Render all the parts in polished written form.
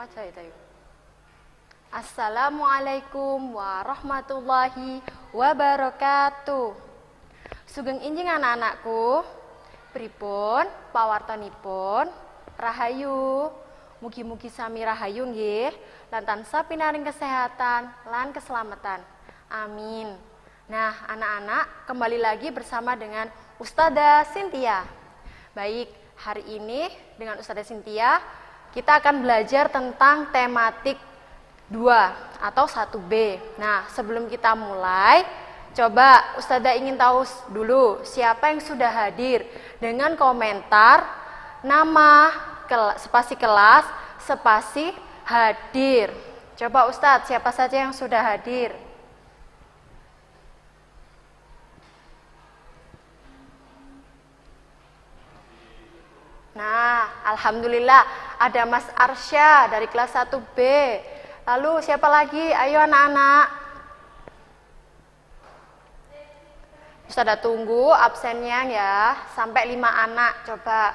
Waca itu yuk. Assalamualaikum warahmatullahi wabarakatuh. Sugeng injing anak-anakku, pripun pawartonipun rahayu. Mugi-mugi sami rahayu nggih, lan tansah pinaring kesehatan lan keselamatan. Amin. Nah, anak-anak, kembali lagi bersama dengan Ustadzah Cynthia. Baik, hari ini dengan Ustadzah Cynthia kita akan belajar tentang tematik 2 atau 1B. Nah, sebelum kita mulai, coba Ustadzah ingin tahu dulu siapa yang sudah hadir dengan komentar nama, spasi kelas, spasi hadir. Coba Ustadz, siapa saja yang sudah hadir? Nah, alhamdulillah ada Mas Arsya dari kelas 1B. Lalu siapa lagi? Ayo anak-anak. Ustadzah tunggu absennya ya, sampai 5 anak coba.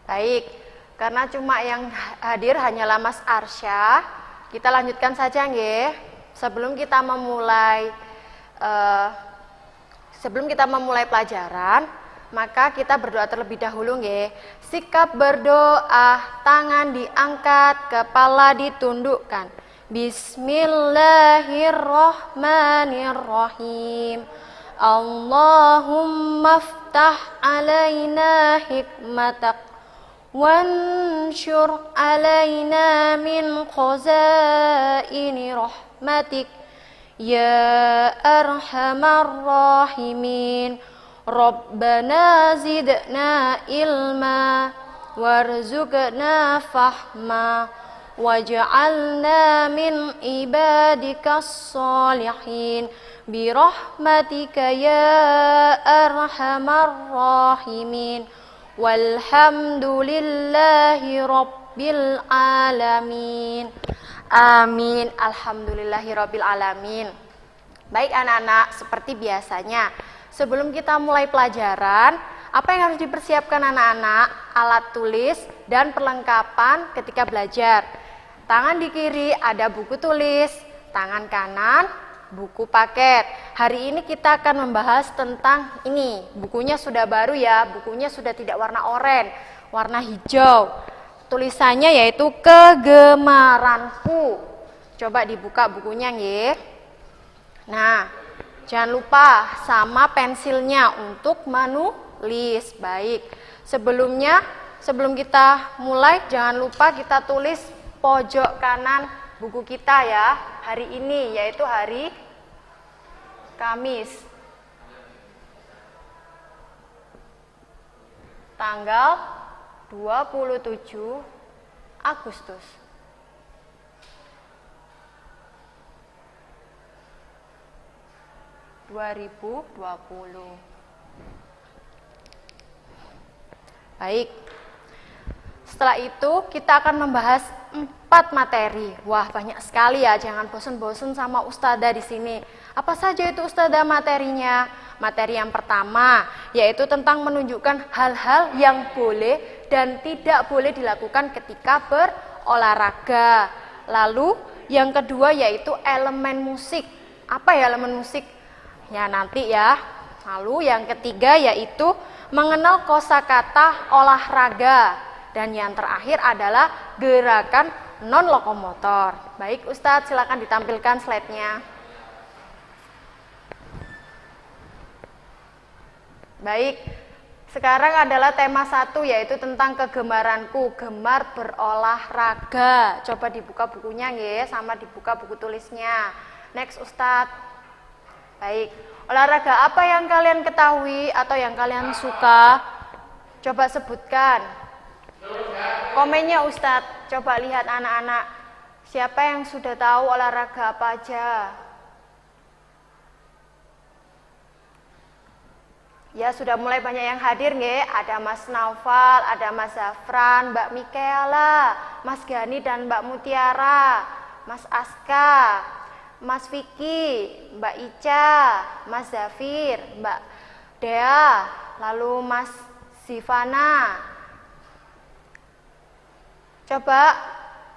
Baik, karena cuma yang hadir hanyalah Mas Arsya, kita lanjutkan saja nggih. Sebelum kita memulai pelajaran, maka kita berdoa terlebih dahulu nggih. Sikap berdoa, tangan diangkat, kepala ditundukkan. Bismillahirrahmanirrahim. Allahumma ftah alaina hikmatak wansyur alaina min khazaini rahmatik ya arhamar rahimin. Rabbana zidna ilma warzuqna fahma waj'alna min ibadikas sholihin birahmatika ya arhamar rahimin. Walhamdulillahi rabbil alamin. Amin. Alhamdulillahi rabbil alamin. Baik anak-anak, seperti biasanya sebelum kita mulai pelajaran, apa yang harus dipersiapkan anak-anak? Alat tulis dan perlengkapan ketika belajar. Tangan di kiri ada buku tulis, tangan kanan buku paket. Hari ini kita akan membahas tentang ini. Bukunya sudah baru ya, bukunya sudah tidak warna oranye, warna hijau. Tulisannya yaitu Kegemaranku. Coba dibuka bukunya nggih. Nah, jangan lupa sama pensilnya untuk menulis. Baik. Sebelum kita mulai, jangan lupa kita tulis pojok kanan buku kita ya. Hari ini yaitu hari Kamis. Tanggal 27 Agustus. Baik. Setelah itu kita akan membahas 4 materi. Wah, banyak sekali ya. Jangan bosan-bosan sama Ustadzah di sini. Apa saja itu Ustadzah materinya? Materi yang pertama yaitu tentang menunjukkan hal-hal yang boleh dan tidak boleh dilakukan ketika berolahraga. Lalu yang kedua yaitu elemen musik. Apa ya elemen musik? Ya nanti ya. Lalu yang ketiga yaitu mengenal kosakata olahraga. Dan yang terakhir adalah gerakan non-lokomotor. Baik Ustadz, silakan ditampilkan slide-nya. Baik, sekarang adalah tema 1 yaitu tentang kegemaranku, gemar berolahraga. Coba dibuka bukunya nggih, sama dibuka buku tulisnya. Next Ustadz. Baik, olahraga apa yang kalian ketahui atau yang kalian suka? Coba sebutkan. Komennya Ustadz, coba lihat anak-anak. Siapa yang sudah tahu olahraga apa aja? Ya sudah mulai banyak yang hadir nggih. Ada Mas Naufal, ada Mas Zafran, Mbak Mikaela, Mas Gani dan Mbak Mutiara, Mas Aska, Mas Vicky, Mbak Ica, Mas Zafir, Mbak Dea, lalu Mas Sivana. Coba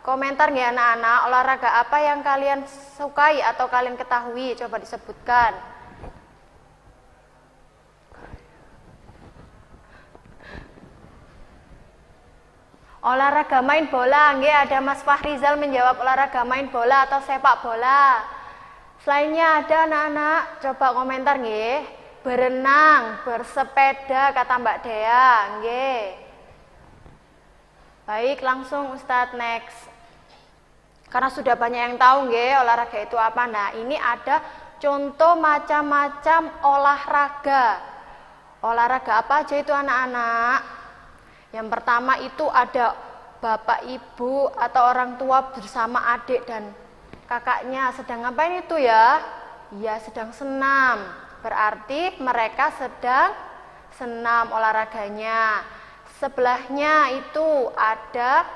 komentar ya anak-anak, olahraga apa yang kalian sukai atau kalian ketahui, coba disebutkan. Olahraga main bola, nggih, ada Mas Fahrizal menjawab olahraga main bola atau sepak bola. Selainnya ada anak-anak, coba komentar nggih. Berenang, bersepeda kata Mbak Dea, nggih. Baik, langsung Ustadz next. Karena sudah banyak yang tahu nggih olahraga itu apa. Nah, ini ada contoh macam-macam olahraga. Olahraga apa aja itu anak-anak? Yang pertama itu ada bapak ibu atau orang tua bersama adik dan kakaknya sedang ngapain itu ya? Ya sedang senam. Berarti mereka sedang senam olahraganya. Sebelahnya itu ada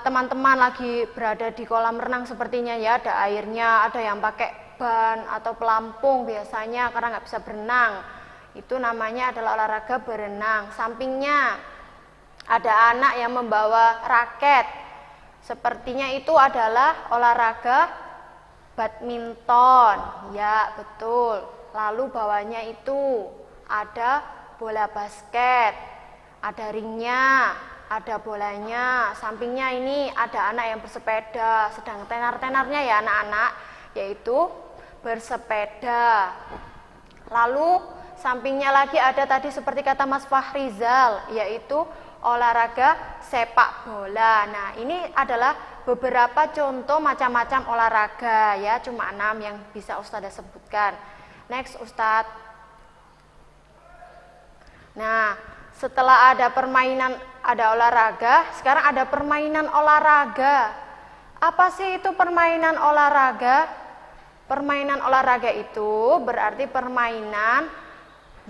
teman-teman lagi berada di kolam renang sepertinya ya, ada airnya, ada yang pakai ban atau pelampung biasanya karena nggak bisa berenang. Itu namanya adalah olahraga berenang. Sampingnya ada anak yang membawa raket. Sepertinya itu adalah olahraga badminton. Ya, betul. Lalu bawahnya itu ada bola basket. Ada ringnya, ada bolanya. Sampingnya ini ada anak yang bersepeda, sedang tenar-tenarnya ya anak-anak, yaitu bersepeda. Lalu sampingnya lagi ada tadi seperti kata Mas Fahrizal, yaitu olahraga sepak bola. Nah, ini adalah beberapa contoh macam-macam olahraga ya, cuma 6 yang bisa Ustazah sebutkan. Next Ustadz. Nah, setelah ada permainan, ada olahraga, sekarang ada permainan olahraga. Apa sih itu permainan olahraga? Permainan olahraga itu berarti permainan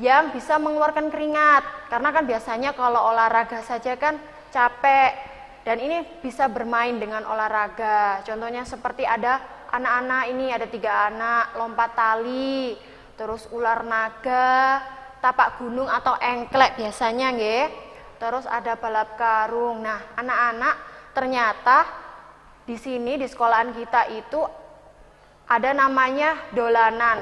yang bisa mengeluarkan keringat, karena kan biasanya kalau olahraga saja kan capek, dan ini bisa bermain dengan olahraga. Contohnya seperti ada anak-anak ini, ada 3 anak lompat tali, terus ular naga, tapak gunung atau engklek biasanya nggih. Terus ada balap karung. Nah, anak-anak ternyata di sini di sekolahan kita itu ada namanya dolanan.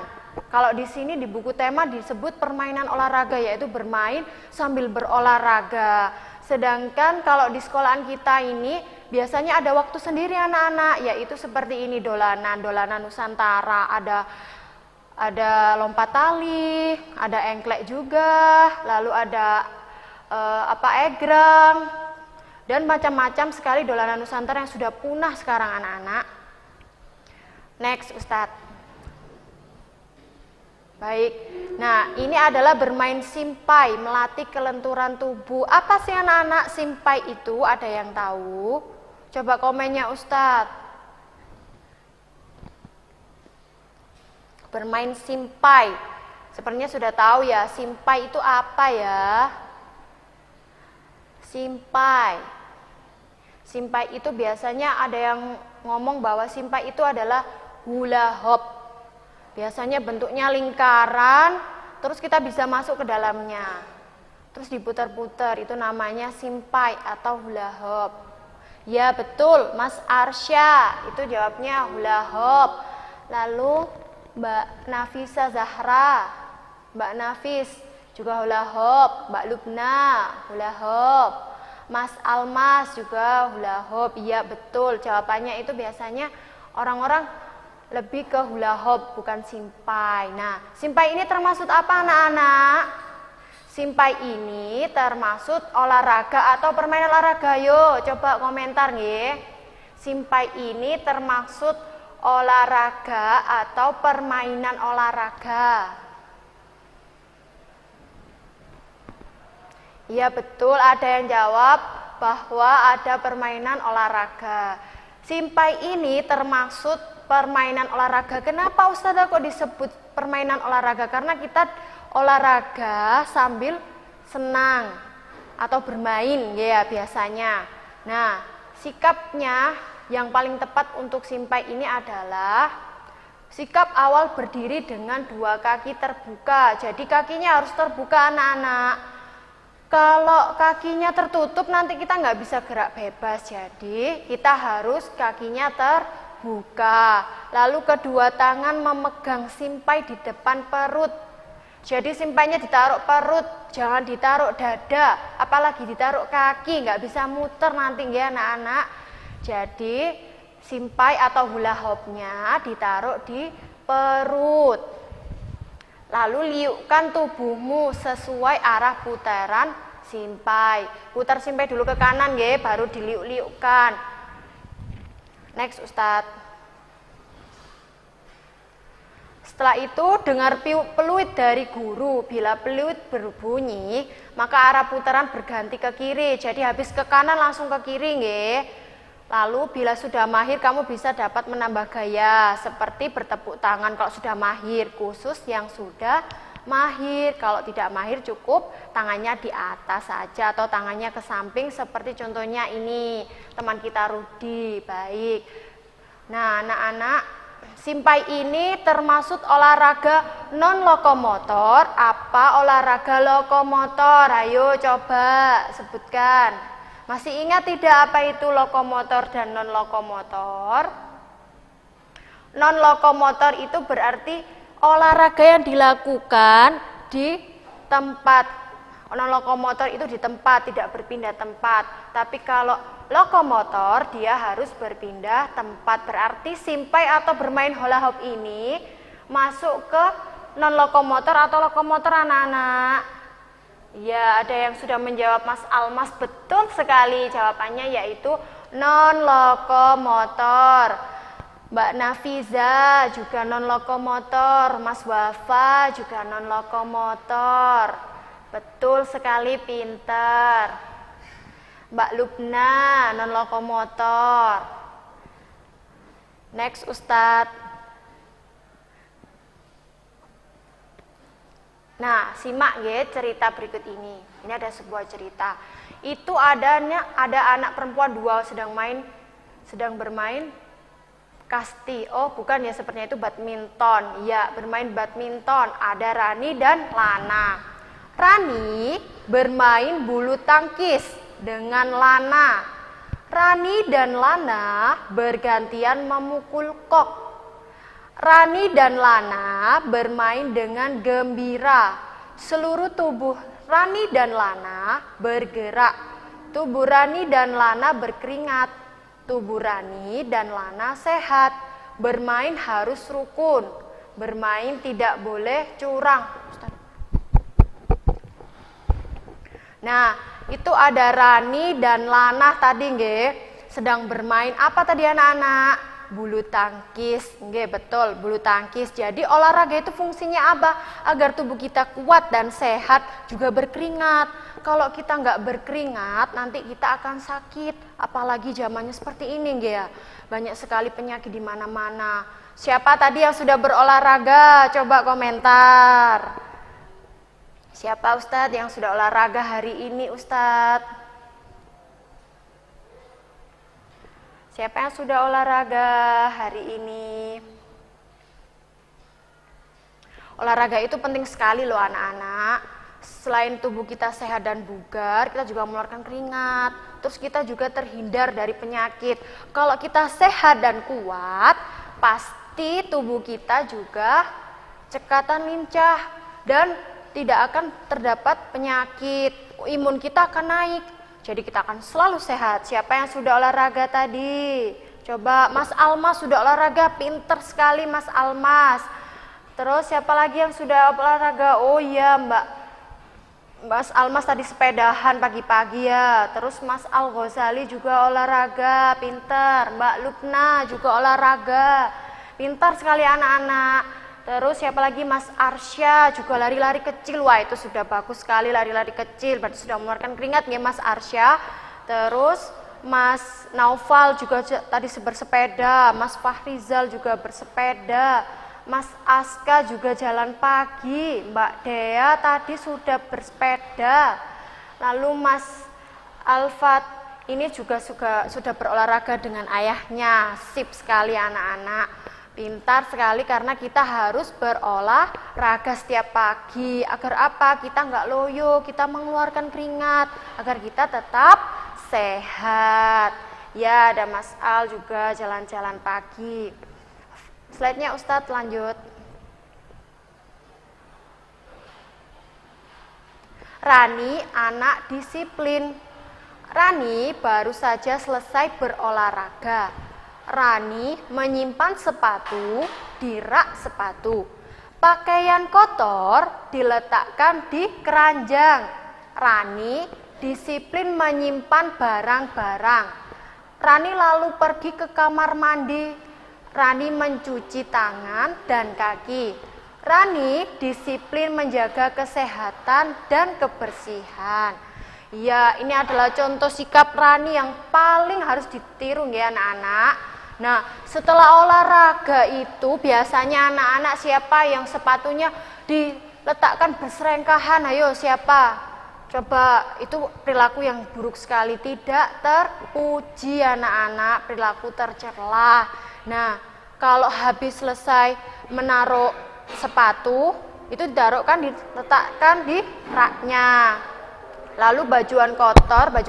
Kalau di sini di buku tema disebut permainan olahraga, yaitu bermain sambil berolahraga. Sedangkan kalau di sekolahan kita ini biasanya ada waktu sendiri anak-anak, yaitu seperti ini dolanan Nusantara, ada lompat tali, ada engklek juga, lalu ada egrang, dan macam-macam sekali dolanan Nusantara yang sudah punah sekarang anak-anak. Next Ustadz. Baik, nah ini adalah bermain simpai, melatih kelenturan tubuh. Apa sih anak-anak simpai itu? Ada yang tahu? Coba komennya Ustadz. Bermain simpai, sepertinya sudah tahu ya, simpai itu apa ya? Simpai. Simpai itu biasanya ada yang ngomong bahwa simpai itu adalah hula hoop. Biasanya bentuknya lingkaran, terus kita bisa masuk ke dalamnya. Terus diputar-putar, itu namanya simpai atau hula hoop. Ya betul, Mas Arsya, itu jawabnya hula hoop. Lalu Mbak Nafisa Zahra, Mbak Nafis juga hula hoop, Mbak Lubna hula hoop, Mas Almas juga hula hoop. Iya betul, jawabannya itu biasanya orang-orang lebih ke hula hoop, bukan simpai. Nah, simpai ini termasuk apa anak-anak? Simpai ini termasuk olahraga atau permainan olahraga? Yo, coba komentar nggih. Simpai ini termasuk olahraga atau permainan olahraga? Iya betul, ada yang jawab bahwa ada permainan olahraga. Simpai ini termasuk permainan olahraga. Kenapa Ustazah kok disebut permainan olahraga? Karena kita olahraga sambil senang atau bermain ya biasanya. Nah, sikapnya yang paling tepat untuk simpai ini adalah Sikap awal berdiri dengan dua kaki terbuka. Jadi kakinya harus terbuka anak-anak. Kalau kakinya tertutup nanti kita nggak bisa gerak bebas. Jadi kita harus kakinya terbuka. Lalu kedua tangan memegang simpai di depan perut. Jadi simpainya ditaruh perut, jangan ditaruh dada, apalagi ditaruh kaki, nggak bisa muter nanti ya anak-anak. Jadi simpai atau hula hoopnya ditaruh di perut. Lalu liukkan tubuhmu sesuai arah putaran simpai. Putar simpai dulu ke kanan ya, baru diliuk-liukkan. Next Ustadz. Setelah itu dengar peluit dari guru. Bila peluit berbunyi, maka arah putaran berganti ke kiri. Jadi habis ke kanan langsung ke kiri nggih. Lalu bila sudah mahir kamu bisa dapat menambah gaya seperti bertepuk tangan kalau sudah mahir, khusus yang sudah mahir. Kalau tidak mahir cukup tangannya di atas saja atau tangannya ke samping seperti contohnya ini teman kita Rudi. Baik. Nah, anak-anak, simpai ini termasuk olahraga non-lokomotor. Apa olahraga lokomotor? Ayo coba sebutkan. Masih ingat tidak apa itu lokomotor dan non-lokomotor? Non-lokomotor itu berarti olahraga yang dilakukan di tempat. Non-lokomotor itu di tempat, tidak berpindah tempat. Tapi kalau lokomotor dia harus berpindah tempat. Berarti simpai atau bermain hula hoop ini masuk ke non-lokomotor atau lokomotor anak-anak. Ya, ada yang sudah menjawab Mas Almas, betul sekali jawabannya yaitu non-lokomotor. Mbak Nafiza juga non-lokomotor, Mas Wafa juga non-lokomotor. Betul sekali, pintar. Mbak Lubna non-lokomotor. Next Ustadz. Nah, simak ya cerita berikut ini. Ini ada sebuah cerita. Itu ada anak perempuan dua sedang bermain kasti. Oh, bukan ya, sepertinya itu badminton. Ya, bermain badminton. Ada Rani dan Lana. Rani bermain bulu tangkis dengan Lana. Rani dan Lana bergantian memukul kok. Rani dan Lana bermain dengan gembira. Seluruh tubuh Rani dan Lana bergerak. Tubuh Rani dan Lana berkeringat. Tubuh Rani dan Lana sehat. Bermain harus rukun. Bermain tidak boleh curang. Nah, itu ada Rani dan Lana tadi nggih, sedang bermain apa tadi anak-anak? Bulu tangkis, nggih betul, bulu tangkis. Jadi olahraga itu fungsinya apa? Agar tubuh kita kuat dan sehat, juga berkeringat. Kalau kita nggak berkeringat, nanti kita akan sakit. Apalagi zamannya seperti ini, nggih ya. Banyak sekali penyakit di mana-mana. Siapa tadi yang sudah berolahraga? Coba komentar. Siapa Ustadz yang sudah olahraga hari ini, Ustadz? Siapa yang sudah olahraga hari ini? Olahraga itu penting sekali loh anak-anak. Selain tubuh kita sehat dan bugar, kita juga mengeluarkan keringat. Terus kita juga terhindar dari penyakit. Kalau kita sehat dan kuat, pasti tubuh kita juga cekatan lincah dan tidak akan terdapat penyakit. Imun kita akan naik. Jadi kita akan selalu sehat. Siapa yang sudah olahraga tadi? Coba Mas Almas sudah olahraga, pinter sekali Mas Almas. Terus siapa lagi yang sudah olahraga? Oh iya Mas Almas tadi sepedahan pagi-pagi ya. Terus Mas Al Ghazali juga olahraga, pinter. Mbak Lubna juga olahraga, pintar sekali anak-anak. Terus siapa lagi? Mas Arsya juga lari-lari kecil. Wah, itu sudah bagus sekali lari-lari kecil. Berarti sudah mengeluarkan keringat ya Mas Arsya. Terus Mas Naufal juga tadi bersepeda. Mas Fahrizal juga bersepeda. Mas Aska juga jalan pagi. Mbak Dea tadi sudah bersepeda. Lalu Mas Alfat ini juga sudah berolahraga dengan ayahnya. Sip sekali anak-anak. Pintar sekali karena kita harus berolahraga setiap pagi. Agar apa? Kita nggak loyo, kita mengeluarkan keringat. Agar kita tetap sehat. Ya, ada Mas Al juga jalan-jalan pagi. Slide-nya Ustadz lanjut. Rani anak disiplin. Rani baru saja selesai berolahraga. Rani menyimpan sepatu di rak sepatu. Pakaian kotor diletakkan di keranjang. Rani disiplin menyimpan barang-barang. Rani lalu pergi ke kamar mandi. Rani mencuci tangan dan kaki. Rani disiplin menjaga kesehatan dan kebersihan. Ya, ini adalah contoh sikap Rani yang paling harus ditiru ya anak-anak. Nah, setelah olahraga itu biasanya anak-anak siapa yang sepatunya diletakkan bersengkahan? Ayo siapa? Coba, itu perilaku yang buruk sekali, tidak terpuji anak-anak, perilaku tercela. Nah, kalau habis selesai menaruh sepatu, itu diletakkan di raknya. Lalu baju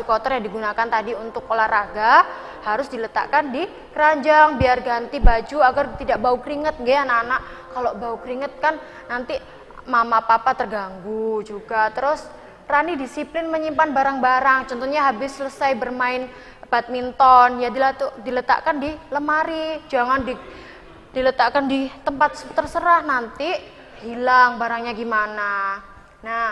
kotor yang digunakan tadi untuk olahraga harus diletakkan di keranjang biar ganti baju agar tidak bau keringat nggih anak-anak. Kalau bau keringat kan nanti mama papa terganggu juga. Terus Rani disiplin menyimpan barang-barang. Contohnya habis selesai bermain badminton ya diletakkan di lemari, jangan diletakkan di tempat terserah, nanti hilang barangnya gimana. Nah,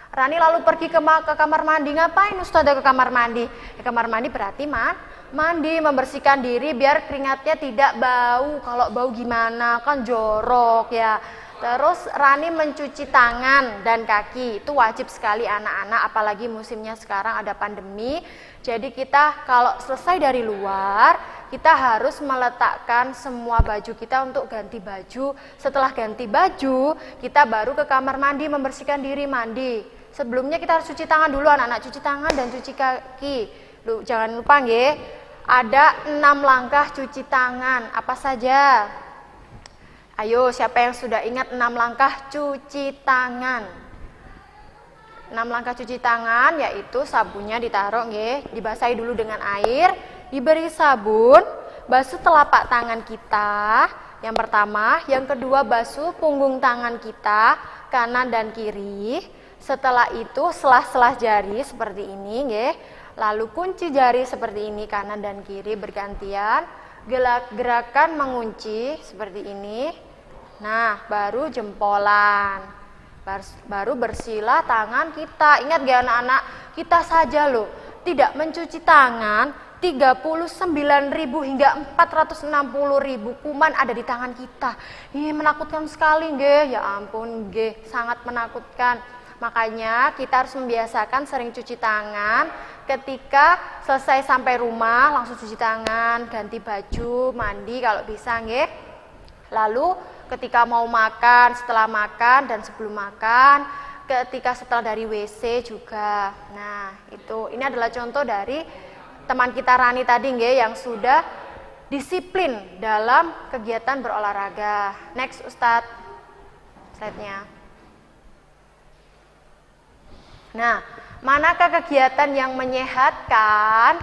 Rani lalu pergi ke kamar mandi. Ngapain Ustazah ke kamar mandi? Ke kamar mandi berarti mandi, membersihkan diri biar keringatnya tidak bau. Kalau bau gimana? Kan jorok ya. Terus Rani mencuci tangan dan kaki. Itu wajib sekali anak-anak, apalagi musimnya sekarang ada pandemi. Jadi kita kalau selesai dari luar, kita harus meletakkan semua baju kita untuk ganti baju. Setelah ganti baju, kita baru ke kamar mandi membersihkan diri mandi. Sebelumnya kita harus cuci tangan dulu anak-anak, cuci tangan dan cuci kaki. Jangan lupa nggih, ada 6 langkah cuci tangan. Apa saja? Ayo, siapa yang sudah ingat 6 langkah cuci tangan? 6 langkah cuci tangan yaitu sabunnya ditaruh nggih, dibasahi dulu dengan air, diberi sabun, basuh telapak tangan kita. Yang pertama, yang kedua basuh punggung tangan kita, kanan dan kiri. Setelah itu selah-selah jari seperti ini nggih. Lalu kunci jari seperti ini kanan dan kiri bergantian. Gerakan mengunci seperti ini. Nah, baru jempolan. Baru bersihlah tangan kita. Ingat gak anak-anak? Kita saja loh tidak mencuci tangan 39.000 hingga 460.000 kuman ada di tangan kita. Ih, menakutkan sekali nggih. Ya ampun nggih, sangat menakutkan. Makanya kita harus membiasakan sering cuci tangan. Ketika selesai sampai rumah langsung cuci tangan, ganti baju, mandi kalau bisa nggih. Lalu ketika mau makan, setelah makan dan sebelum makan, ketika setelah dari WC juga. Nah, ini adalah contoh dari teman kita Rani tadi nggih yang sudah disiplin dalam kegiatan berolahraga. Next Ustadz, slide-nya. Nah, manakah kegiatan yang menyehatkan?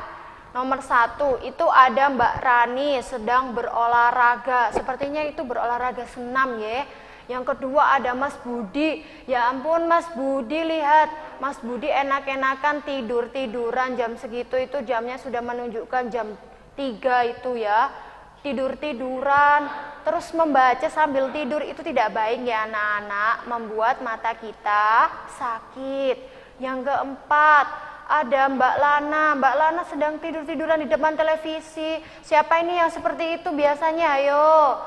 Nomor 1, itu ada Mbak Rani sedang berolahraga. Sepertinya itu berolahraga senam ya. Yang kedua ada Mas Budi. Ya ampun Mas Budi, lihat. Mas Budi enak-enakan tidur-tiduran jam segitu, itu jamnya sudah menunjukkan jam 3 itu ya. Tidur-tiduran, terus membaca sambil tidur itu tidak baik ya anak-anak, membuat mata kita sakit. Yang keempat, ada Mbak Lana. Mbak Lana sedang tidur-tiduran di depan televisi. Siapa ini yang seperti itu biasanya? Ayo.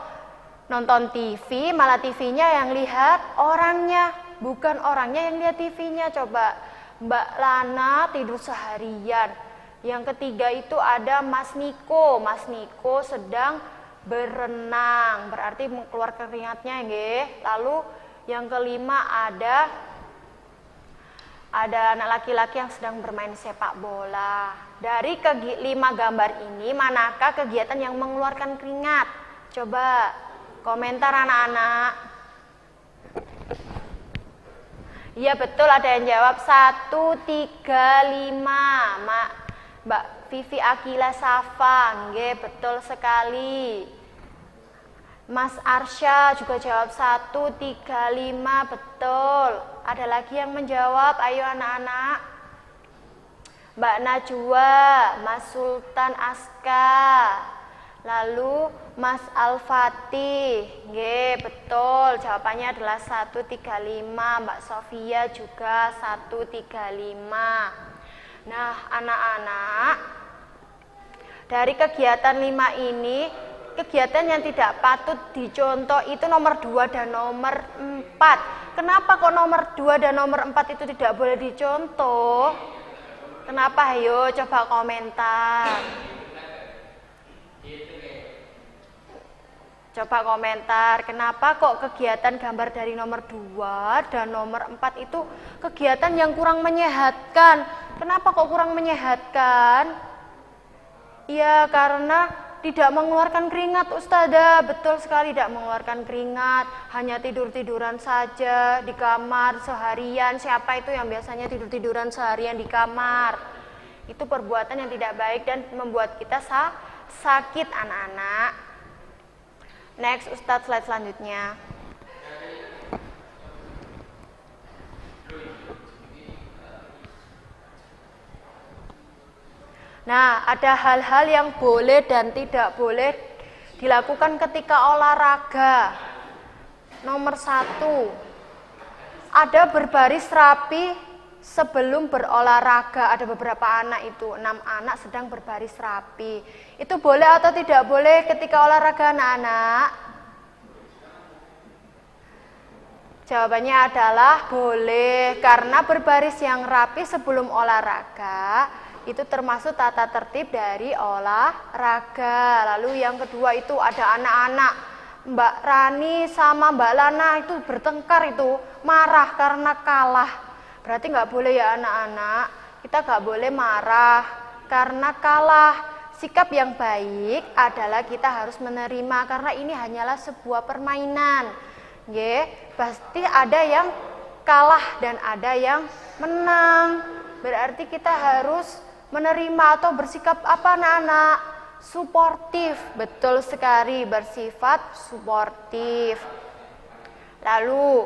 Nonton TV, malah TV-nya yang lihat orangnya, bukan orangnya yang lihat TV-nya. Coba, Mbak Lana tidur seharian. Yang ketiga itu ada Mas Niko. Mas Niko sedang berenang, berarti mengeluarkan keringatnya nggih. Lalu yang kelima ada anak laki-laki yang sedang bermain sepak bola. Dari 5 gambar ini, manakah kegiatan yang mengeluarkan keringat? Coba Komentar anak-anak. Iya betul, ada yang jawab 135. Mbak Vivi Akila Safa, nggih, betul sekali. Mas Arsya juga jawab 135, betul. Ada lagi yang menjawab, ayo anak-anak. Mbak Najwa, Mas Sultan Aska, lalu Mas Al-Fatih, nggih, betul. Jawabannya adalah 135. Mbak Sofia juga 135. Nah, anak-anak, dari kegiatan 5 ini, kegiatan yang tidak patut dicontoh itu nomor 2 dan nomor 4. Kenapa kok nomor 2 dan nomor 4 itu tidak boleh dicontoh? Kenapa? Ayo coba komentar. Coba komentar, kenapa kok kegiatan gambar dari nomor 2 dan nomor 4 itu kegiatan yang kurang menyehatkan? Kenapa kok kurang menyehatkan? Ya karena tidak mengeluarkan keringat, Ustazah. Betul sekali, tidak mengeluarkan keringat, hanya tidur-tiduran saja di kamar seharian. Siapa itu yang biasanya tidur-tiduran seharian di kamar? Itu perbuatan yang tidak baik dan membuat kita sakit, anak-anak. Next, Ustadz, slide selanjutnya. Nah, ada hal-hal yang boleh dan tidak boleh dilakukan ketika olahraga. Nomor 1, ada berbaris rapi sebelum berolahraga. Ada beberapa anak itu, 6 anak sedang berbaris rapi. Itu boleh atau tidak boleh ketika olahraga, anak-anak? Jawabannya adalah boleh, karena berbaris yang rapi sebelum olahraga itu termasuk tata tertib dari olahraga. Lalu yang kedua itu ada anak-anak, Mbak Rani sama Mbak Lana itu bertengkar, itu marah karena kalah. Berarti nggak boleh ya anak-anak, kita nggak boleh marah karena kalah. Sikap yang baik adalah kita harus menerima, karena ini hanyalah sebuah permainan. Pasti ada yang kalah dan ada yang menang. Berarti kita harus menerima atau bersikap apa, anak-anak? Suportif. Betul sekali, bersifat suportif. Lalu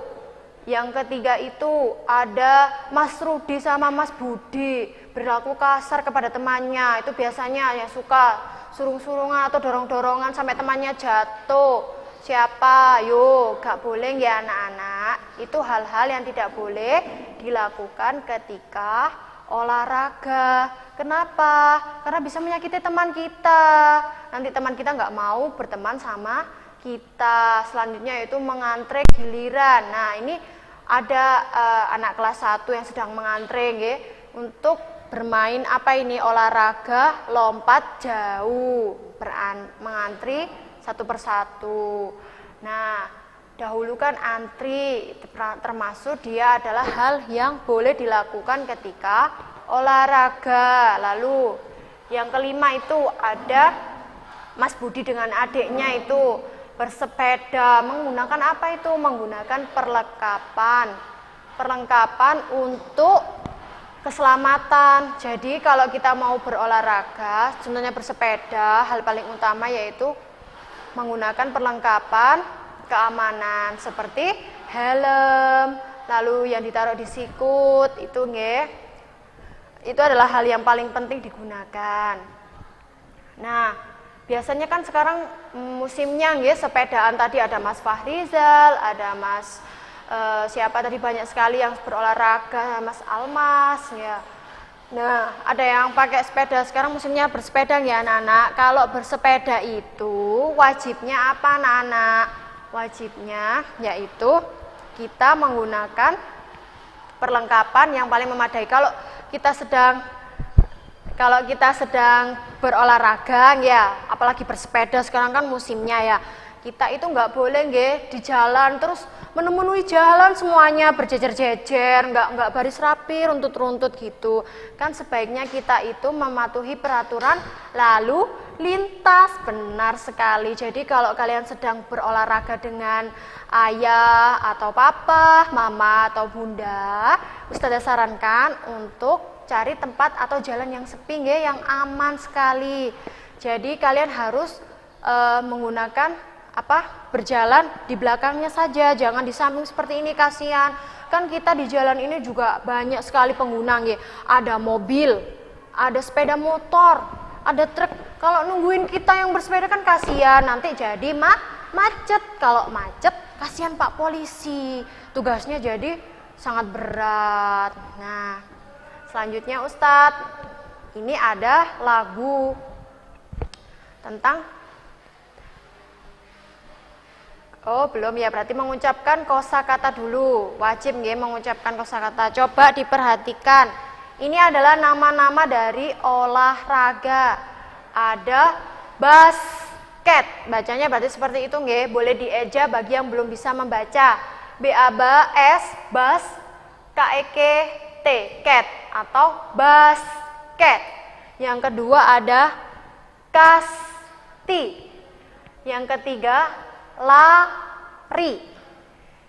yang ketiga itu ada Mas Rudi sama Mas Budi berlaku kasar kepada temannya. Itu biasanya yang suka surung-surungan atau dorong-dorongan sampai temannya jatuh. Siapa? Yo, gak boleh ya anak-anak. Itu hal-hal yang tidak boleh dilakukan ketika olahraga. Kenapa? Karena bisa menyakiti teman kita. Nanti teman kita nggak mau berteman sama kita. Selanjutnya itu mengantre giliran. Nah, ini ada anak kelas 1 yang sedang mengantre untuk bermain apa ini, olahraga lompat jauh, mengantri satu persatu. Nah, dahulukan antri, termasuk dia adalah hal yang boleh dilakukan ketika olahraga. Lalu yang kelima itu ada Mas Budi dengan adiknya itu bersepeda, menggunakan apa itu? Menggunakan perlengkapan untuk keselamatan. Jadi kalau kita mau berolahraga, contohnya bersepeda, hal paling utama yaitu menggunakan perlengkapan keamanan seperti helm, lalu yang ditaruh di sikut itu itu adalah hal yang paling penting digunakan. Nah, biasanya kan sekarang musimnya sepedaan, tadi ada Mas Fahrizal, ada Mas siapa tadi, banyak sekali yang berolahraga, Mas Almas ya. Nah, ada yang pakai sepeda, sekarang musimnya bersepeda ya anak-anak. Kalau bersepeda itu wajibnya apa anak-anak? Wajibnya yaitu kita menggunakan perlengkapan yang paling memadai. Kalau kita sedang berolahraga ya, apalagi bersepeda, sekarang kan musimnya ya, kita itu nggak boleh di jalan terus memenuhi jalan semuanya berjejer-jejer, nggak baris rapi, runtut-runtut gitu. Kan sebaiknya kita itu mematuhi peraturan lalu lintas. Benar sekali. Jadi kalau kalian sedang berolahraga dengan ayah atau papa, mama atau bunda, Ustazah sarankan untuk cari tempat atau jalan yang sepi yang aman sekali. Jadi kalian harus menggunakan berjalan di belakangnya saja, jangan di samping seperti ini, kasihan. Kan kita di jalan ini juga banyak sekali pengguna ada mobil, ada sepeda motor, ada truk. Kalau nungguin kita yang bersepeda kan kasihan, nanti jadi macet. Kalau macet kasihan Pak Polisi, tugasnya jadi sangat berat. Nah, selanjutnya Ustadz, ini ada lagu tentang belum ya, berarti mengucapkan kosakata dulu. Wajib mengucapkan kosakata. Coba diperhatikan. Ini adalah nama-nama dari olahraga. Ada basket. Bacanya berarti seperti itu Boleh dieja bagi yang belum bisa membaca. B-A-B-S, bas, K-E-K-T, cat atau basket. Yang kedua ada kasti. Yang ketiga lari.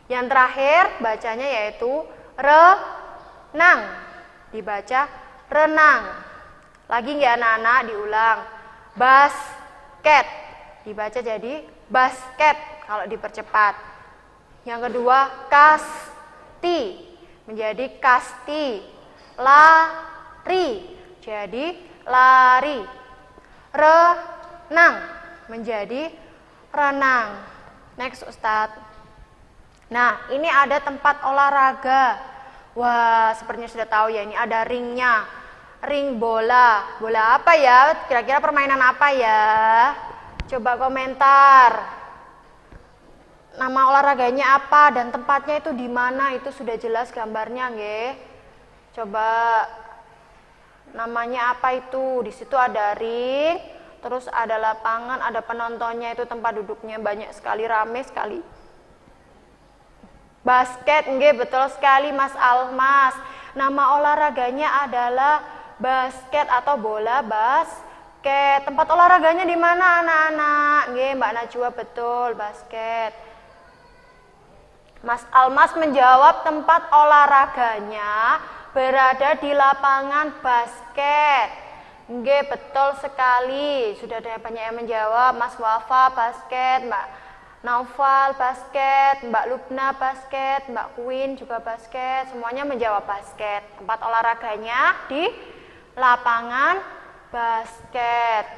Yang terakhir bacanya yaitu renang. Dibaca renang. Lagi anak-anak, diulang. Basket. Dibaca jadi basket kalau dipercepat. Yang kedua kasti. Menjadi kasti. Lari. Jadi lari. Renang. Menjadi renang. Next Ustadz. Nah, ini ada tempat olahraga. Wah, sepertinya sudah tahu ya, ini ada ringnya. Ring bola. Bola apa ya? Kira-kira permainan apa ya? Coba komentar. Nama olahraganya apa dan tempatnya itu di mana? Itu sudah jelas gambarnya, Coba namanya apa itu? Di situ ada ring, terus ada lapangan, ada penontonnya, itu tempat duduknya banyak sekali, rame sekali. Basket, betul sekali Mas Almas. Nama olahraganya adalah basket atau bola basket. Tempat olahraganya di mana anak-anak? Mbak Najwa betul, basket. Mas Almas menjawab tempat olahraganya berada di lapangan basket. Betul sekali. Sudah ada banyak yang menjawab. Mas Wafa basket, Mbak Naufal basket, Mbak Lubna basket, Mbak Queen juga basket. Semuanya menjawab basket. Tempat olahraganya di lapangan basket.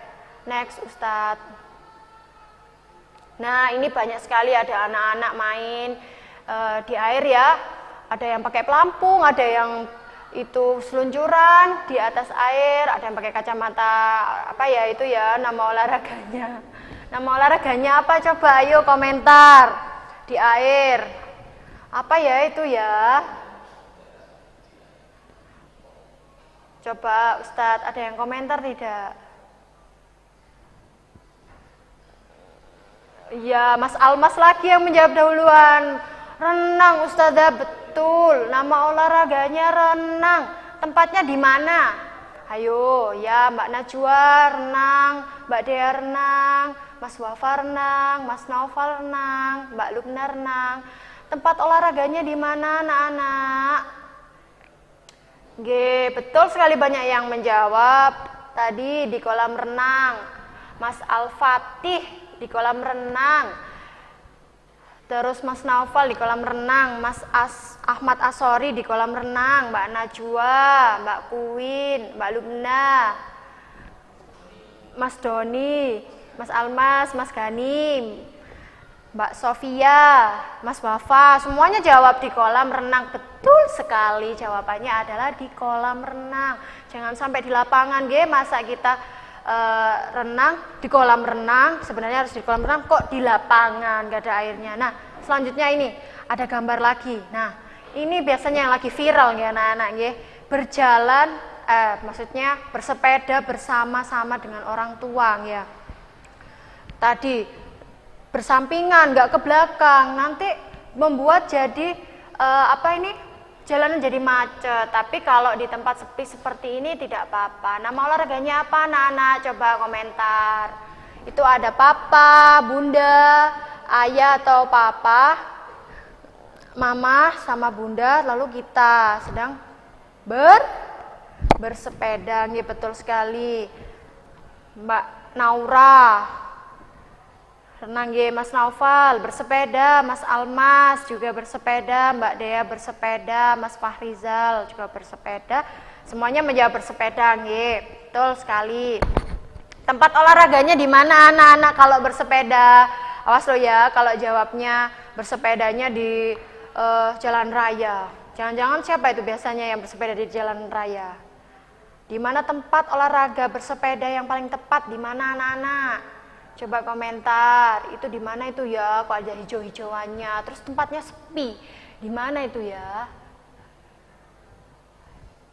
Next Ustadz. Nah, ini banyak sekali ada anak-anak main di air ya. Ada yang pakai pelampung, ada yang itu seluncuran di atas air, ada yang pakai kacamata itu ya nama olahraganya. Nama olahraganya apa coba, ayo komentar. Di air apa ya itu ya, coba Ustadz, ada yang komentar tidak? Iya, Mas Almas lagi yang menjawab dahuluan. Renang Ustazah, betul. Nama olahraganya renang. Tempatnya di mana? Ayo, ya Mbak Najwa renang, Mbak Dea renang, Mas Wafa renang, Mas Naufal renang, Mbak Lubna renang. Tempat olahraganya di mana anak-anak? Betul sekali, banyak yang menjawab. Tadi di kolam renang. Mas Al-Fatih di kolam renang. Terus Mas Naufal di kolam renang, Mas Ahmad Asori di kolam renang, Mbak Najwa, Mbak Queen, Mbak Lubna, Mas Doni, Mas Almas, Mas Gani, Mbak Sofia, Mas Wafa, semuanya jawab di kolam renang. Betul sekali, jawabannya adalah di kolam renang. Jangan sampai di lapangan, masa kita renang di kolam renang, sebenarnya harus di kolam renang, kok di lapangan gak ada airnya. Nah, selanjutnya ini ada gambar lagi. Nah, ini biasanya yang lagi viral anak-anak, berjalan, maksudnya bersepeda bersama-sama dengan orang tua ya. Tadi bersampingan, gak ke belakang, nanti membuat jadi jalanan jadi macet. Tapi kalau di tempat sepi seperti ini tidak apa-apa. Nama olahraganya apa anak-anak? Coba komentar. Itu ada papa, bunda, ayah atau papa, mama sama bunda, lalu kita sedang bersepeda. Ya, betul sekali. Mbak Naura, renang ya, Mas Naufal bersepeda, Mas Almas juga bersepeda, Mbak Dea bersepeda, Mas Fahrizal juga bersepeda. Semuanya menjawab bersepeda, nggih. Betul sekali. Tempat olahraganya di mana anak-anak kalau bersepeda? Awas lo ya kalau jawabnya bersepedanya di jalan raya. Jangan-jangan siapa itu biasanya yang bersepeda di jalan raya? Di mana tempat olahraga bersepeda yang paling tepat? Di mana anak-anak? Coba komentar. Itu di mana itu ya? Kok ada hijau-hijauannya? Terus tempatnya sepi. Di mana itu ya?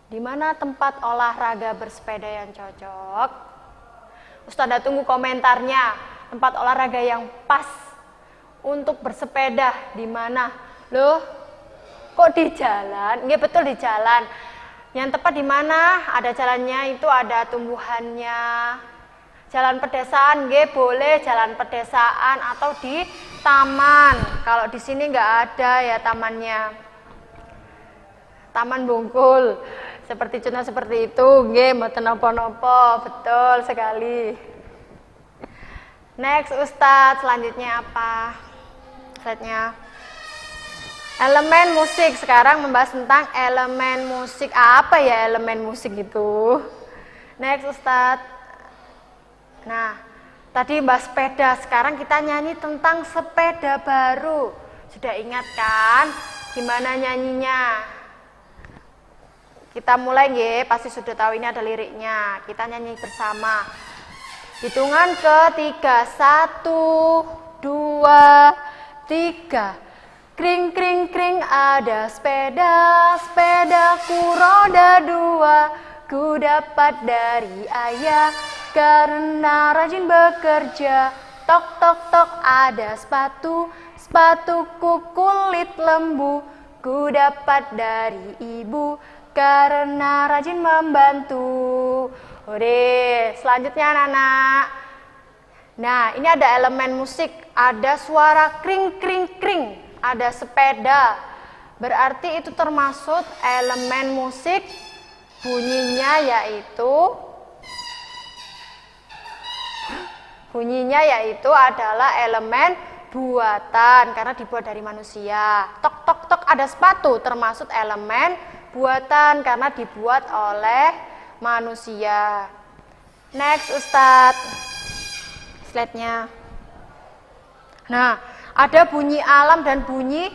Di mana tempat olahraga bersepeda yang cocok? Ustazah tunggu komentarnya. Tempat olahraga yang pas untuk bersepeda di mana? Loh, kok di jalan? Nggih, betul di jalan. Yang tepat di mana? Ada jalannya, itu ada tumbuhannya. Jalan pedesaan, nggih, boleh jalan pedesaan atau di taman. Kalau di sini nggak ada ya tamannya. Taman Bungkul. Seperti contoh seperti itu, nggih, mboten napa-napa, betul sekali. Next Ustadz, selanjutnya apa? Slide-nya. Elemen musik. Sekarang membahas tentang elemen musik. Apa ya elemen musik itu? Next Ustadz. Nah, tadi bahas sepeda, sekarang kita nyanyi tentang sepeda baru. Sudah ingat kan? Gimana nyanyinya? Kita mulai nggih, pasti sudah tahu ini ada liriknya. Kita nyanyi bersama. Hitungan ketiga, 1, 2, 3. Kring kring kring ada sepeda, sepedaku roda 2. Ku dapat dari ayah karena rajin bekerja. Tok tok tok ada sepatu, sepatuku kulit lembu. Ku dapat dari ibu karena rajin membantu. Oke, selanjutnya anak-anak. Nah, ini ada elemen musik, ada suara kring kring kring, ada sepeda. Berarti itu termasuk elemen musik. Bunyinya yaitu adalah elemen buatan karena dibuat dari manusia. Tok tok tok ada sepatu termasuk elemen buatan karena dibuat oleh manusia. Next Ustadz, slide-nya. Nah, ada bunyi alam dan bunyi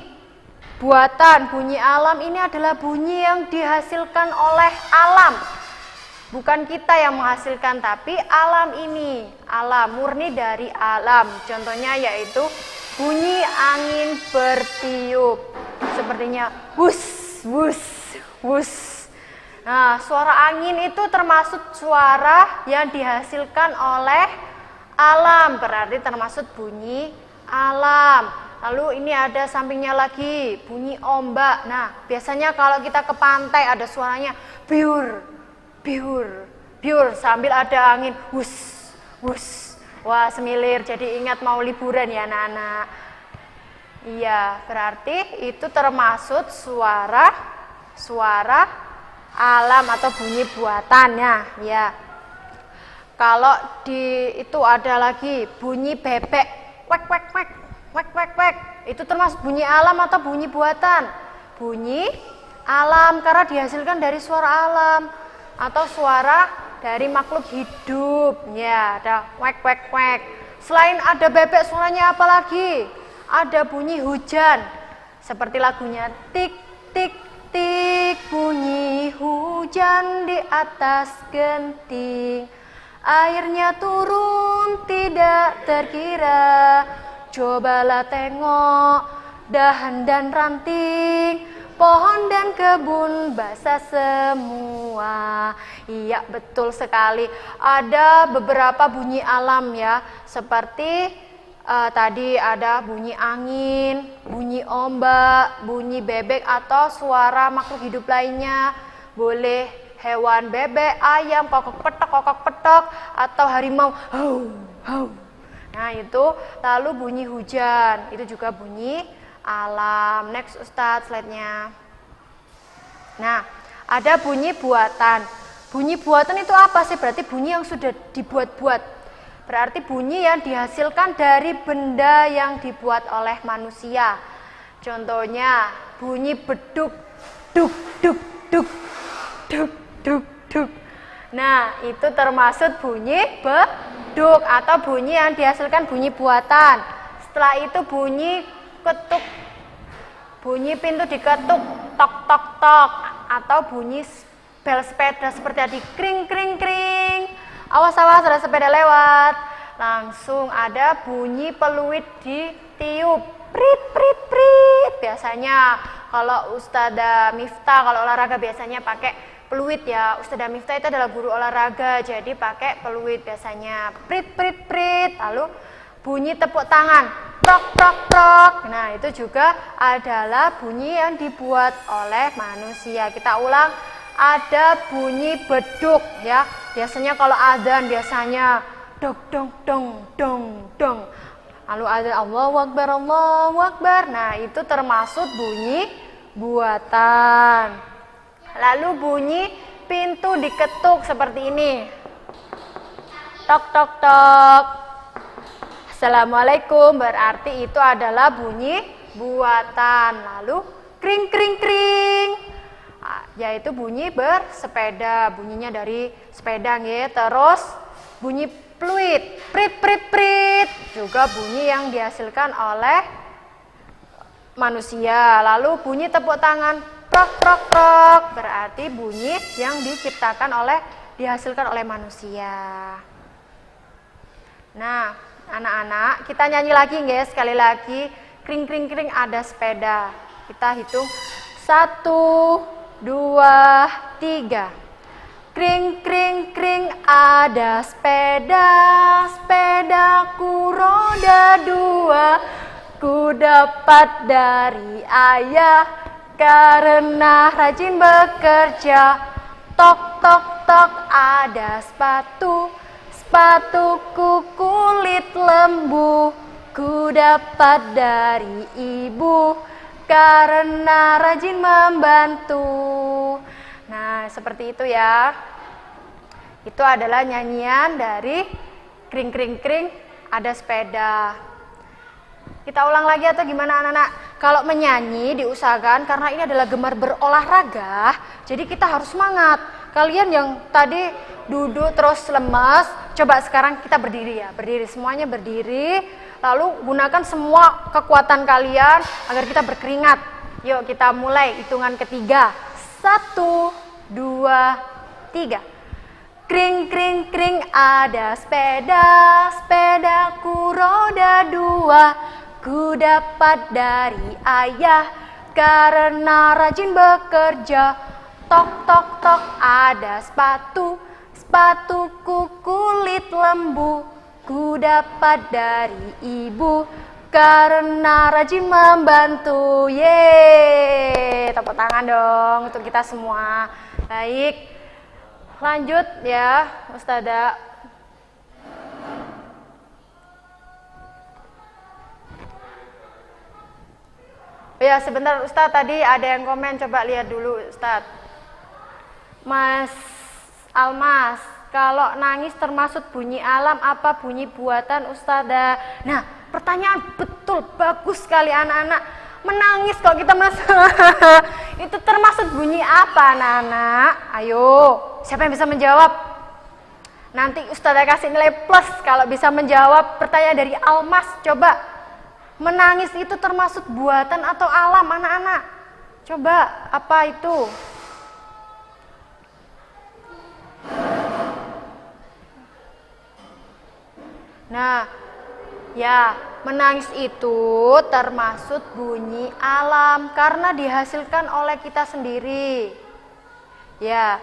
buatan. Bunyi alam ini adalah bunyi yang dihasilkan oleh alam. Bukan kita yang menghasilkan, tapi alam ini. Alam, murni dari alam. Contohnya yaitu bunyi angin bertiup. Sepertinya wus, wus, wus. Nah, suara angin itu termasuk suara yang dihasilkan oleh alam, berarti termasuk bunyi alam. Lalu ini ada sampingnya lagi, bunyi ombak. Nah, biasanya kalau kita ke pantai ada suaranya biur, biur, biur, sambil ada angin wus, wus. Wah, semilir, jadi ingat mau liburan ya anak-anak. Iya, berarti itu termasuk suara alam atau bunyi buatannya, ya. Kalau di itu ada lagi bunyi bebek, wek wek wek, wek wek wek. Itu termasuk bunyi alam atau bunyi buatan? Bunyi alam karena dihasilkan dari suara alam atau suara dari makhluk hidup. Ya, ada wek wek wek. Selain ada bebek, suaranya apa lagi? Ada bunyi hujan. Seperti lagunya tik tik tik, bunyi hujan di atas genting, airnya turun tidak terkira. Cobalah tengok dahan dan ranting, pohon dan kebun basah semua. Iya, betul sekali. Ada beberapa bunyi alam ya, seperti tadi ada bunyi angin, bunyi ombak, bunyi bebek atau suara makhluk hidup lainnya. Boleh hewan bebek, ayam, kokok petok, atau harimau, hau, hau. Nah itu, lalu bunyi hujan, itu juga bunyi alam. Next Ustadz slide-nya. Nah, ada bunyi buatan. Bunyi buatan itu apa sih? Berarti bunyi yang sudah dibuat-buat. Berarti bunyi yang dihasilkan dari benda yang dibuat oleh manusia. Contohnya bunyi beduk, duk, duk, duk, duk, duk, duk. Nah, itu termasuk bunyi beduk atau bunyi yang dihasilkan bunyi buatan. Setelah itu bunyi ketuk, bunyi pintu diketuk, tok, tok, tok. Atau bunyi bel sepeda seperti tadi, kring, kring, kring. Awas, awas, ada sepeda lewat. Langsung ada bunyi peluit ditiup, prit, prit, prit. Biasanya kalau Ustadzah Miftah, kalau olahraga biasanya pakai peluit ya. Ustadzah Miftah itu adalah guru olahraga, jadi pakai peluit biasanya, prit, prit, prit. Lalu bunyi tepuk tangan, prok, prok, prok. Nah itu juga adalah bunyi yang dibuat oleh manusia. Kita ulang. Ada bunyi beduk ya. Biasanya kalau adzan biasanya dok dong dong dong dong. Lalu ada Allahu Akbar, Allahu Akbar. Nah, itu termasuk bunyi buatan. Lalu bunyi pintu diketuk seperti ini. Tok tok tok. Assalamualaikum, berarti itu adalah bunyi buatan. Lalu kring kring kring, yaitu bunyi bersepeda, bunyinya dari sepeda nggih. Terus bunyi fluid, prit prit prit, juga bunyi yang dihasilkan oleh manusia. Lalu bunyi tepuk tangan, prok prok prok, berarti bunyi yang dihasilkan oleh manusia. Nah, anak-anak, kita nyanyi lagi guys, sekali lagi. Kring kring kring ada sepeda. Kita hitung 1, 2, 3. Kring kring kring ada sepeda, sepedaku roda 2. Ku dapat dari ayah karena rajin bekerja. Tok tok tok ada sepatu, sepatuku kulit lembu. Ku dapat dari ibu karena rajin membantu. Nah, seperti itu ya. Itu adalah nyanyian dari kring kring kring ada sepeda. Kita ulang lagi atau gimana anak-anak? Kalau menyanyi diusahakan karena ini adalah gemar berolahraga, jadi kita harus semangat. Kalian yang tadi duduk terus lemas, coba sekarang kita berdiri ya. Berdiri, semuanya berdiri. Lalu gunakan semua kekuatan kalian agar kita berkeringat. Yuk kita mulai hitungan ketiga. 1, 2, 3. Kring kring kring ada sepeda, sepedaku roda 2. Ku dapat dari ayah karena rajin bekerja. Tok tok tok ada sepatu, sepatuku kulit lembu. Ku dapat dari ibu karena rajin membantu. Yeay, tepuk tangan dong untuk kita semua. Baik, lanjut ya Ustadzah. Oh ya sebentar Ustadz, tadi ada yang komen, coba lihat dulu Ustadz. Mas Almas, kalau nangis termasuk bunyi alam apa bunyi buatan Ustadzah? Nah, pertanyaan betul, bagus sekali anak-anak. Menangis kalau kita itu termasuk bunyi apa anak-anak? Ayo, siapa yang bisa menjawab? Nanti Ustadzah kasih nilai plus kalau bisa menjawab pertanyaan dari Almas. Coba, menangis itu termasuk buatan atau alam anak-anak? Coba, apa itu? Nah, ya, menangis itu termasuk bunyi alam karena dihasilkan oleh kita sendiri. Ya,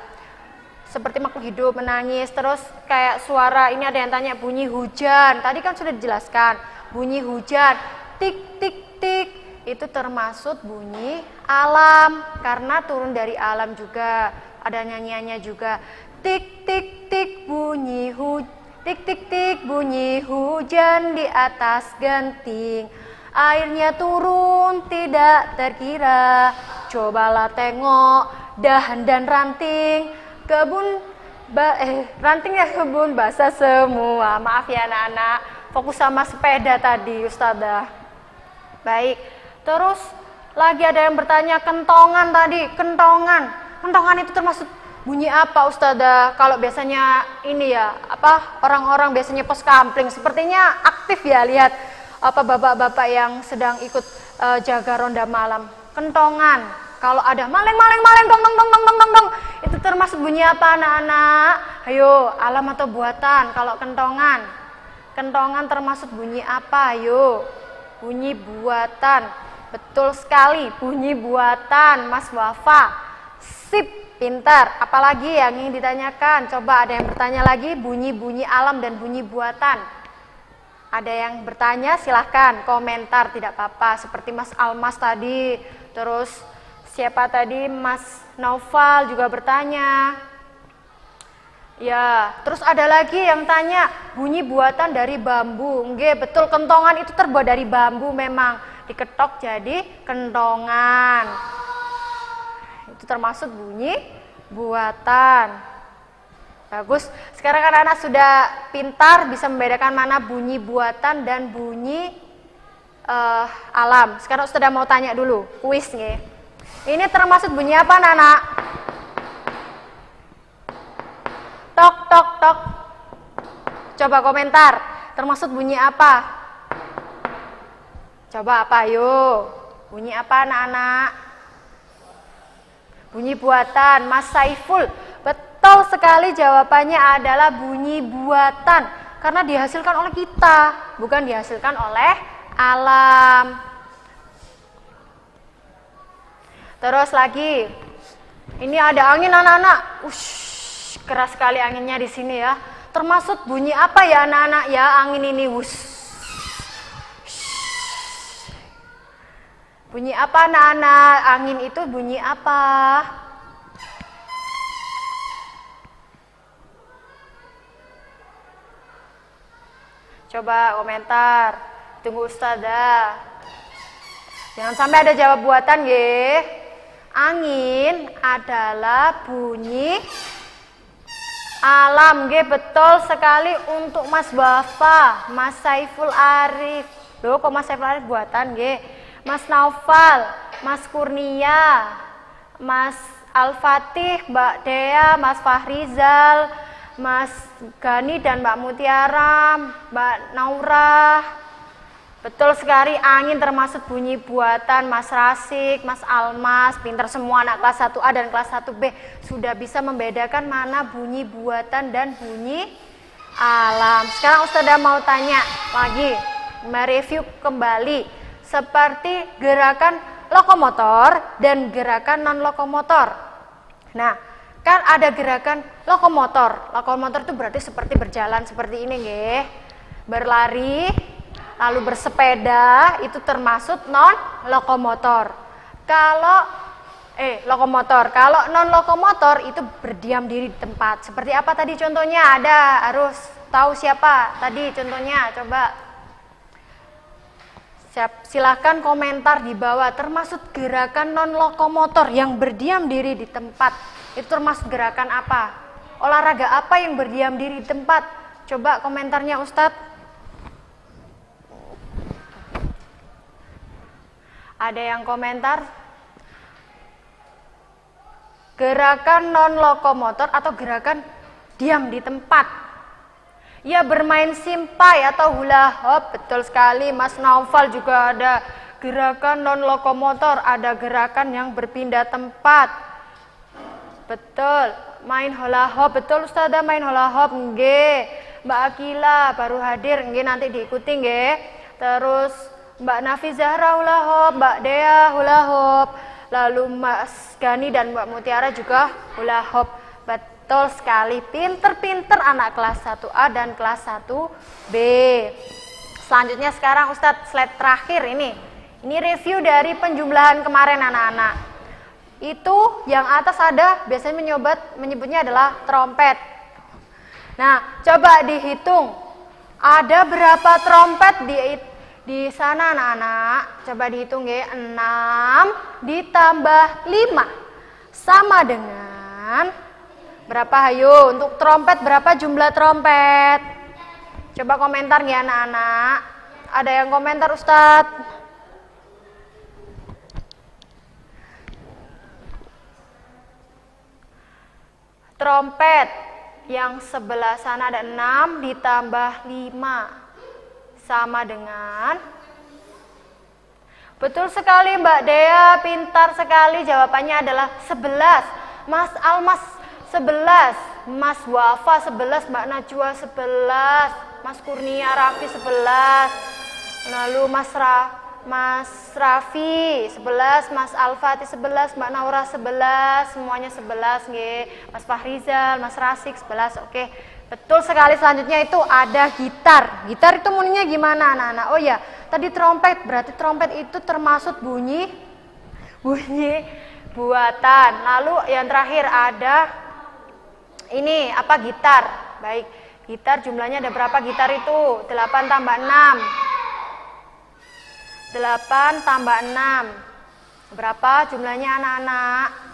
seperti makhluk hidup menangis. Terus kayak suara, ini ada yang tanya bunyi hujan. Tadi kan sudah dijelaskan. bunyi hujan, tik tik tik, itu termasuk bunyi alam karena turun dari alam juga. Ada nyanyiannya juga. Tik tik tik bunyi tik tik tik bunyi hujan di atas genting. Airnya turun tidak terkira. Cobalah tengok dahan dan ranting. Ranting ya kebun basah semua. Maaf ya anak-anak, fokus sama sepeda tadi Ustazah. Baik, terus lagi ada yang bertanya kentongan tadi. Kentongan itu termasuk bunyi apa Ustazah? Kalau biasanya ini ya, orang-orang biasanya pos kampling sepertinya aktif ya, lihat bapak-bapak yang sedang ikut jaga ronda malam. Kentongan, kalau ada maleng dong, itu termasuk bunyi apa anak-anak? Ayo, alam atau buatan? Kalau kentongan termasuk bunyi apa? Ayo, bunyi buatan. Betul sekali, bunyi buatan Mas Wafa. Sip, pintar. Apalagi yang ingin ditanyakan? Coba ada yang bertanya lagi, bunyi-bunyi alam dan bunyi buatan. Ada yang bertanya, silahkan komentar, tidak apa-apa. Seperti Mas Almas tadi, terus siapa tadi, Mas Naufal juga bertanya. Ya, terus ada lagi yang tanya, bunyi buatan dari bambu. Nggih, betul, kentongan itu terbuat dari bambu memang. Diketok jadi kentongan. Itu termasuk bunyi buatan. Bagus, sekarang anak-anak sudah pintar bisa membedakan mana bunyi buatan dan bunyi alam. Sekarang Ustazah mau tanya dulu, kuis nih. Ini termasuk bunyi apa anak-anak? Tok, tok, tok. Coba komentar, termasuk bunyi apa? Coba apa, yuk. Bunyi apa anak-anak? Bunyi buatan, Mas Saiful. Betul sekali, jawabannya adalah bunyi buatan karena dihasilkan oleh kita, bukan dihasilkan oleh alam. Terus lagi, ini ada angin anak-anak. Keras sekali anginnya di sini ya. Termasuk bunyi apa ya anak-anak ya angin ini? Bunyi apa anak-anak? Angin itu bunyi apa? Coba komentar, tunggu Ustazah. Jangan sampai ada jawab buatan nggih. Angin adalah bunyi alam nggih, betul sekali untuk Mas Wafa, Mas Saiful Arif. Loh, kok Mas Saiful Arif buatan nggih? Mas Naufal, Mas Kurnia, Mas Al-Fatih, Mbak Dea, Mas Fahrizal, Mas Gani dan Mbak Mutiara, Mbak Naura. Betul sekali, angin termasuk bunyi buatan. Mas Rasik, Mas Almas, pintar semua anak kelas 1A dan kelas 1B sudah bisa membedakan mana bunyi buatan dan bunyi alam. Sekarang Ustazah mau tanya lagi, mereview kembali seperti gerakan lokomotor dan gerakan non lokomotor. Nah, kan ada gerakan lokomotor. Lokomotor itu berarti seperti berjalan seperti ini nggih. Berlari, lalu bersepeda, itu termasuk non lokomotor. Kalau non lokomotor itu berdiam diri di tempat. Seperti apa tadi contohnya? Ada, harus tahu siapa tadi contohnya, coba. Silahkan komentar di bawah. Termasuk gerakan non lokomotor yang berdiam diri di tempat. Itu termasuk gerakan apa? Olahraga apa yang berdiam diri di tempat? Coba komentarnya Ustadz. Ada yang komentar? Gerakan non lokomotor atau gerakan diam di tempat. Ya, bermain simpai atau hula hop. Betul sekali, Mas Naufal juga ada gerakan non lokomotor, ada gerakan yang berpindah tempat. Betul, main hula hop. Betul Ustazah, main hula hop nggih. Mbak Akila baru hadir nggih, nanti diikuti nggih. Terus Mbak Nafi Zahra hula hop, Mbak Dea hula hop, lalu Mas Gani dan Mbak Mutiara juga hula hop. Betul sekali, pinter-pinter anak kelas 1A dan kelas 1B. Selanjutnya sekarang Ustadz slide terakhir ini. Ini review dari penjumlahan kemarin anak-anak. Itu yang atas ada biasanya menyebutnya adalah trompet. Nah, coba dihitung. Ada berapa trompet di sana anak-anak? Coba dihitung ya. 6 ditambah 5 sama dengan berapa? Hayo, untuk trompet berapa jumlah trompet? Coba komentar ya anak-anak. Ada yang komentar Ustadz? Trompet yang sebelah sana ada 6 ditambah 5 sama dengan, betul sekali Mbak Dea, pintar sekali, jawabannya adalah 11. Mas Almas 11, Mas Wafa 11, Mbak Najwa 11, Mas Kurnia Raffi 11, lalu Mas Raffi 11, Mas Alfati 11, Mbak Naura 11, semuanya 11 nggih. Mas Fahrizal, Mas Rasik 11. Oke. Betul sekali, selanjutnya itu ada gitar. Gitar itu bunyinya gimana anak-anak? Oh ya, tadi trompet, berarti trompet itu termasuk bunyi buatan. Lalu yang terakhir ada ini apa? Gitar. Baik. Gitar jumlahnya ada berapa gitar itu? 8 tambah 6. 8 tambah 6. Berapa jumlahnya anak-anak?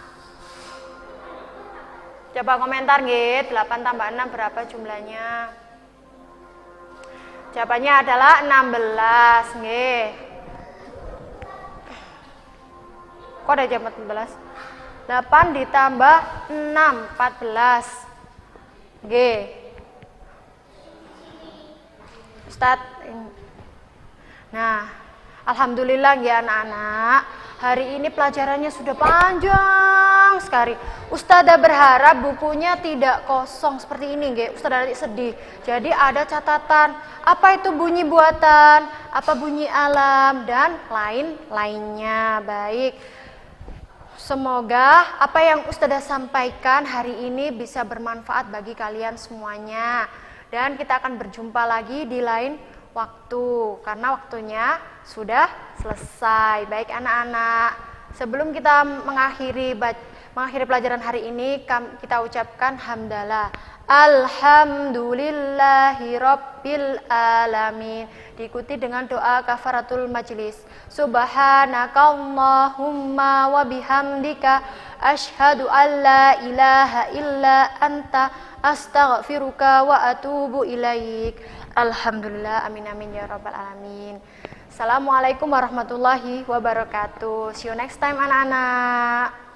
Coba komentar nggih, 8 tambah 6 berapa jumlahnya? Jawabannya adalah 16 nggih. Kok ada jam 14? 8 ditambah 6, 14. Nggih. Ustaz. Nah, alhamdulillah ya anak-anak, hari ini pelajarannya sudah panjang sekali. Ustazah berharap bukunya tidak kosong seperti ini, nggih. Ustazah nanti sedih. Jadi ada catatan, apa itu bunyi buatan, apa bunyi alam, dan lain-lainnya. Baik. Semoga apa yang Ustazah sampaikan hari ini bisa bermanfaat bagi kalian semuanya. Dan kita akan berjumpa lagi di lain waktu, karena waktunya sudah selesai. Baik anak-anak, sebelum kita mengakhiri pelajaran hari ini, kita ucapkan hamdalah. Alhamdulillahi rabbil alamin. Diikuti dengan doa kafaratul majlis. Subhanakallahumma wa bihamdika asyhadu an la ilaha illa anta astaghfiruka wa atubu ilaik. Alhamdulillah, amin amin ya rabbal alamin. Assalamualaikum warahmatullahi wabarakatuh. See you next time anak-anak.